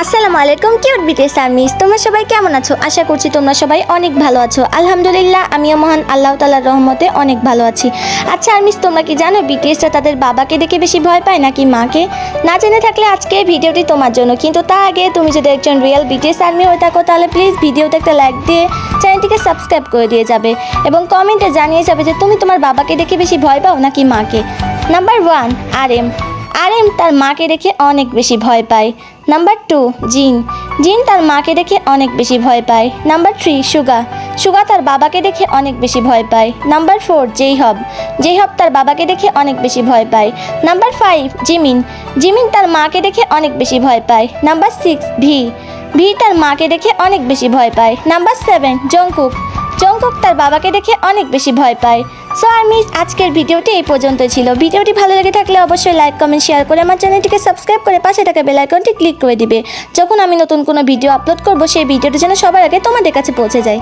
আসসালামু আলাইকুম cute BTS armies, তোমরা সবাই কেমন আছো? আশা করছি তোমরা সবাই অনেক ভালো আছো। আলহামদুলিল্লাহ আমিও মহান আল্লাহ তাআলার রহমতে অনেক ভালো আছি। আচ্ছা আর্মিস, তোমরা কি জানো বিটিএসরা তাদের বাবাকে দেখে বেশি ভয় পায় নাকি মাকে? না জেনে থাকলে আজকে ভিডিওটি তোমার জন্য। কিন্তু তার আগে তুমি যদি একজন রিয়েল বিটিএস আর্মি হয়ে থাকো তাহলে প্লিজ ভিডিওতে একটা লাইক দিয়ে চ্যানেলটিকে সাবস্ক্রাইব করে দিয়ে যাবে এবং কমেন্টে জানিয়ে যাবে যে তুমি তোমার বাবাকে দেখে বেশি ভয় পাও নাকি মাকে। নাম্বার 1 আরএম তার মাকে দেখে অনেক বেশি ভয় পায়। নাম্বার 2 জিন তার মাকে দেখে অনেক বেশি ভয় পায়। নাম্বার 3 সুগা তার বাবাকে দেখে অনেক বেশি ভয় পায়। নাম্বার 4 জেহব তার বাবাকে দেখে অনেক বেশি ভয় পায়। নাম্বার 5 জিমিন তার মাকে দেখে অনেক বেশি ভয় পায়। নাম্বার 6 ভি তার মাকে দেখে অনেক বেশি ভয় পায়। নাম্বার 7 জংকুক তার বাবাকে দেখে অনেক বেশি ভয় পায়। সো আর্মিস, আজকের ভিডিওটি এই পর্যন্ত ছিল। ভিডিওটি ভালো লেগে থাকলে অবশ্যই লাইক কমেন্ট শেয়ার করে আমার চ্যানেলটিকে সাবস্ক্রাইব করে পাশে থাকা বেল আইকনটি ক্লিক করে দিবে। যখন আমি নতুন কোনো ভিডিও আপলোড করব সেই ভিডিওটি যেন সবার আগে তোমাদের কাছে পৌঁছে যায়।